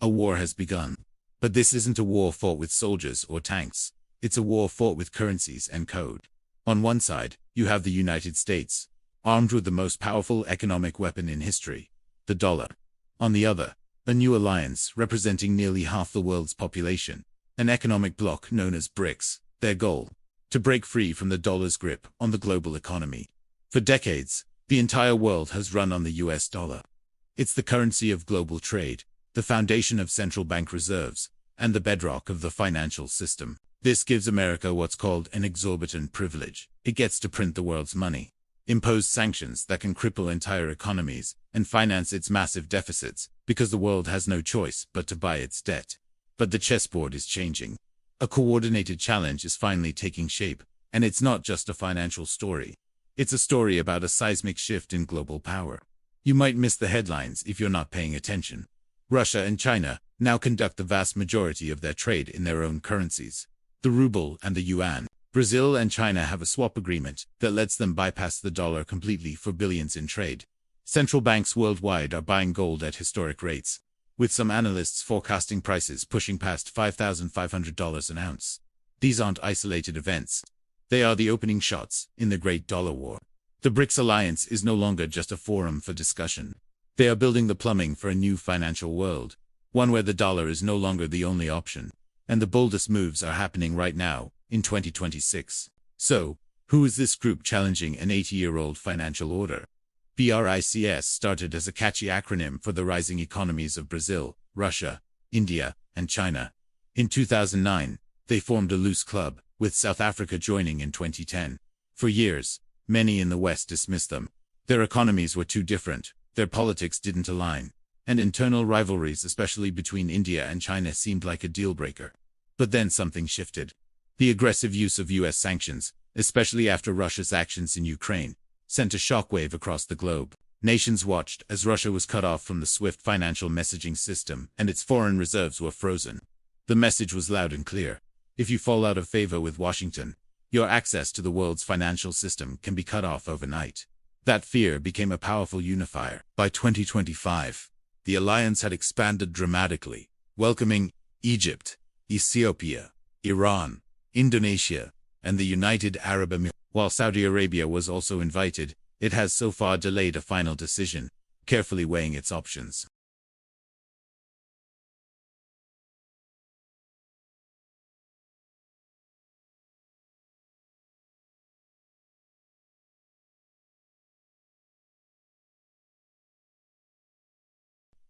A war has begun. But this isn't a war fought with soldiers or tanks. It's a war fought with currencies and code. On one side, you have the United States, armed with the most powerful economic weapon in history, the dollar. On the other, a new alliance representing nearly half the world's population, an economic bloc known as BRICS, their goal, to break free from the dollar's grip on the global economy. For decades, the entire world has run on the US dollar. It's the currency of global trade, the foundation of central bank reserves, and the bedrock of the financial system. This gives America what's called an exorbitant privilege. It gets to print the world's money, impose sanctions that can cripple entire economies, and finance its massive deficits, because the world has no choice but to buy its debt. But the chessboard is changing. A coordinated challenge is finally taking shape, and it's not just a financial story. It's a story about a seismic shift in global power. You might miss the headlines if you're not paying attention. Russia and China now conduct the vast majority of their trade in their own currencies, the ruble and the yuan. Brazil and China have a swap agreement that lets them bypass the dollar completely for billions in trade. Central banks worldwide are buying gold at historic rates, with some analysts forecasting prices pushing past $5,500 an ounce. These aren't isolated events. They are the opening shots in the Great Dollar War. The BRICS alliance is no longer just a forum for discussion. They are building the plumbing for a new financial world, one where the dollar is no longer the only option. And the boldest moves are happening right now, in 2026. So, who is this group challenging an 80-year-old financial order? BRICS started as a catchy acronym for the rising economies of Brazil, Russia, India, and China. In 2009, they formed a loose club, with South Africa joining in 2010. For years, many in the West dismissed them. Their economies were too different, their politics didn't align, and internal rivalries, especially between India and China, seemed like a deal-breaker. But then something shifted. The aggressive use of US sanctions, especially after Russia's actions in Ukraine, sent a shockwave across the globe. Nations watched as Russia was cut off from the SWIFT financial messaging system and its foreign reserves were frozen. The message was loud and clear. If you fall out of favor with Washington, your access to the world's financial system can be cut off overnight. That fear became a powerful unifier. By 2025, the alliance had expanded dramatically, welcoming Egypt, Ethiopia, Iran, Indonesia, and the United Arab Emirates. While Saudi Arabia was also invited, it has so far delayed a final decision, carefully weighing its options.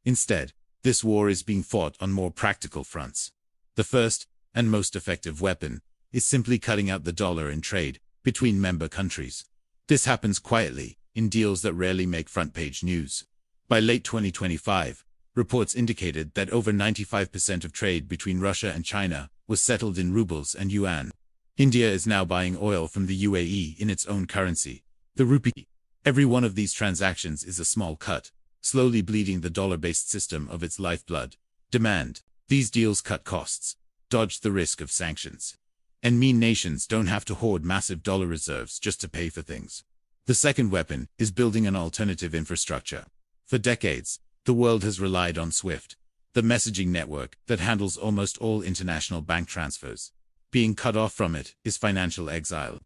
Instead, this war is being fought on more practical fronts. The first, and most effective weapon, is simply cutting out the dollar in trade between member countries. This happens quietly, in deals that rarely make front-page news. By late 2025, reports indicated that over 95% of trade between Russia and China was settled in rubles and yuan. India is now buying oil from the UAE in its own currency, the rupee. Every one of these transactions is a small cut, slowly bleeding the dollar-based system of its lifeblood. Demand. These deals cut costs, dodge the risk of sanctions, and mean nations don't have to hoard massive dollar reserves just to pay for things. The second weapon is building an alternative infrastructure. For decades, the world has relied on SWIFT, the messaging network that handles almost all international bank transfers. Being cut off from it is financial exile.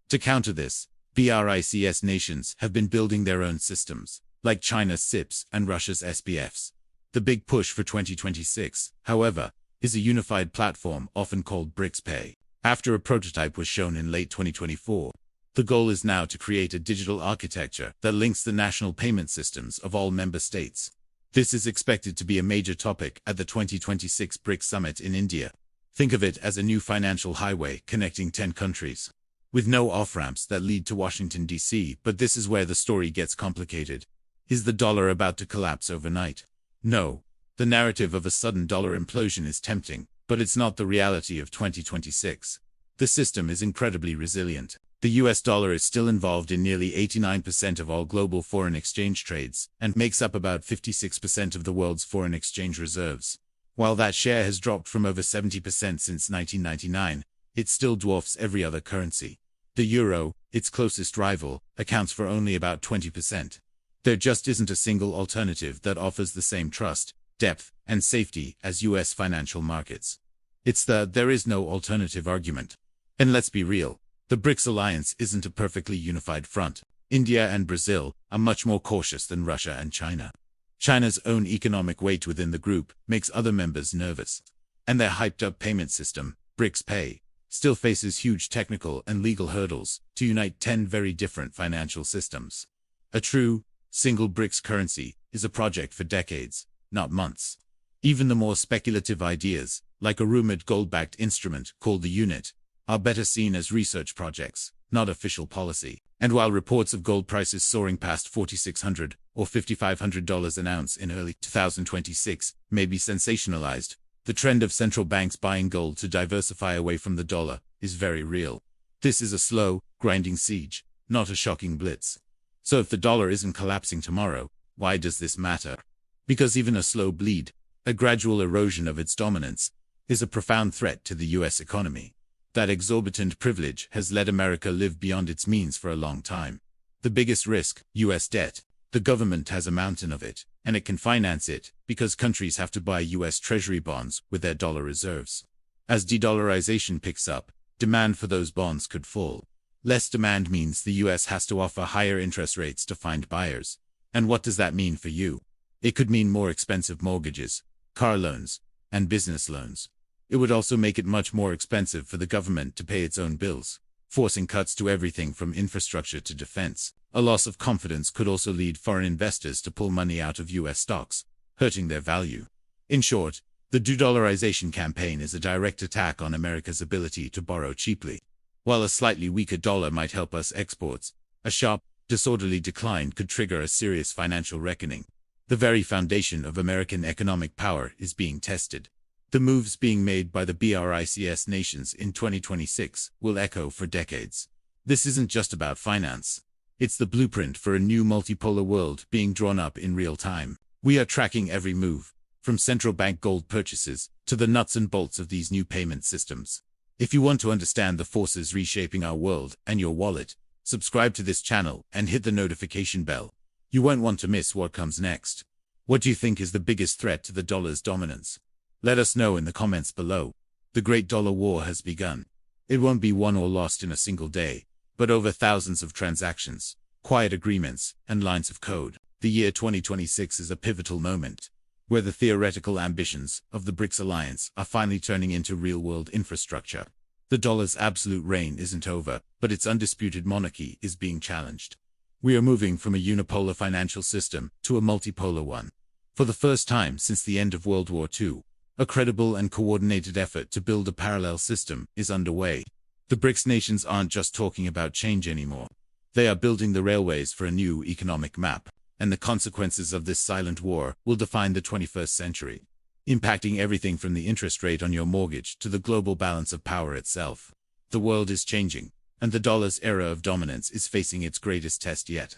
To counter this, BRICS nations have been building their own systems, like China's SIPs and Russia's SPFs. The big push for 2026, however, is a unified platform often called BRICS Pay. After a prototype was shown in late 2024, the goal is now to create a digital architecture that links the national payment systems of all member states. This is expected to be a major topic at the 2026 BRICS Summit in India. Think of it as a new financial highway connecting 10 countries, with no off-ramps that lead to Washington, D.C. But this is where the story gets complicated. Is the dollar about to collapse overnight? No. The narrative of a sudden dollar implosion is tempting, but it's not the reality of 2026. The system is incredibly resilient. The US dollar is still involved in nearly 89% of all global foreign exchange trades, and makes up about 56% of the world's foreign exchange reserves. While that share has dropped from over 70% since 1999, it still dwarfs every other currency. The euro, its closest rival, accounts for only about 20%. There just isn't a single alternative that offers the same trust, depth, and safety as U.S. financial markets. It's the there is no alternative argument. And let's be real, the BRICS alliance isn't a perfectly unified front. India and Brazil are much more cautious than Russia and China. China's own economic weight within the group makes other members nervous. And their hyped-up payment system, BRICS Pay, still faces huge technical and legal hurdles to unite 10 very different financial systems. A true, single BRICS currency is a project for decades, not months. Even the more speculative ideas, like a rumored gold-backed instrument called the unit, are better seen as research projects, not official policy. And while reports of gold prices soaring past $4,600 or $5,500 an ounce in early 2026 may be sensationalized, the trend of central banks buying gold to diversify away from the dollar is very real. This is a slow, grinding siege, not a shocking blitz. So if the dollar isn't collapsing tomorrow, why does this matter? Because even a slow bleed, a gradual erosion of its dominance, is a profound threat to the U.S. economy. That exorbitant privilege has let America live beyond its means for a long time. The biggest risk, U.S. debt. The government has a mountain of it, and it can finance it because countries have to buy U.S. Treasury bonds with their dollar reserves. As de-dollarization picks up, demand for those bonds could fall. Less demand means the U.S. has to offer higher interest rates to find buyers. And what does that mean for you? It could mean more expensive mortgages, car loans, and business loans. It would also make it much more expensive for the government to pay its own bills, forcing cuts to everything from infrastructure to defense. A loss of confidence could also lead foreign investors to pull money out of U.S. stocks, hurting their value. In short, the de-dollarization campaign is a direct attack on America's ability to borrow cheaply. While a slightly weaker dollar might help us exports, a sharp, disorderly decline could trigger a serious financial reckoning. The very foundation of American economic power is being tested. The moves being made by the BRICS nations in 2026 will echo for decades. This isn't just about finance. It's the blueprint for a new multipolar world being drawn up in real time. We are tracking every move, from central bank gold purchases to the nuts and bolts of these new payment systems. If you want to understand the forces reshaping our world and your wallet, subscribe to this channel and hit the notification bell. You won't want to miss what comes next. What do you think is the biggest threat to the dollar's dominance? Let us know in the comments below. The Great Dollar War has begun. It won't be won or lost in a single day, but over thousands of transactions, quiet agreements, and lines of code. The year 2026 is a pivotal moment, where the theoretical ambitions of the BRICS alliance are finally turning into real-world infrastructure. The dollar's absolute reign isn't over, but its undisputed monarchy is being challenged. We are moving from a unipolar financial system to a multipolar one. For the first time since the end of World War II, a credible and coordinated effort to build a parallel system is underway. The BRICS nations aren't just talking about change anymore. They are building the railways for a new economic map, and the consequences of this silent war will define the 21st century, impacting everything from the interest rate on your mortgage to the global balance of power itself. The world is changing, and the dollar's era of dominance is facing its greatest test yet.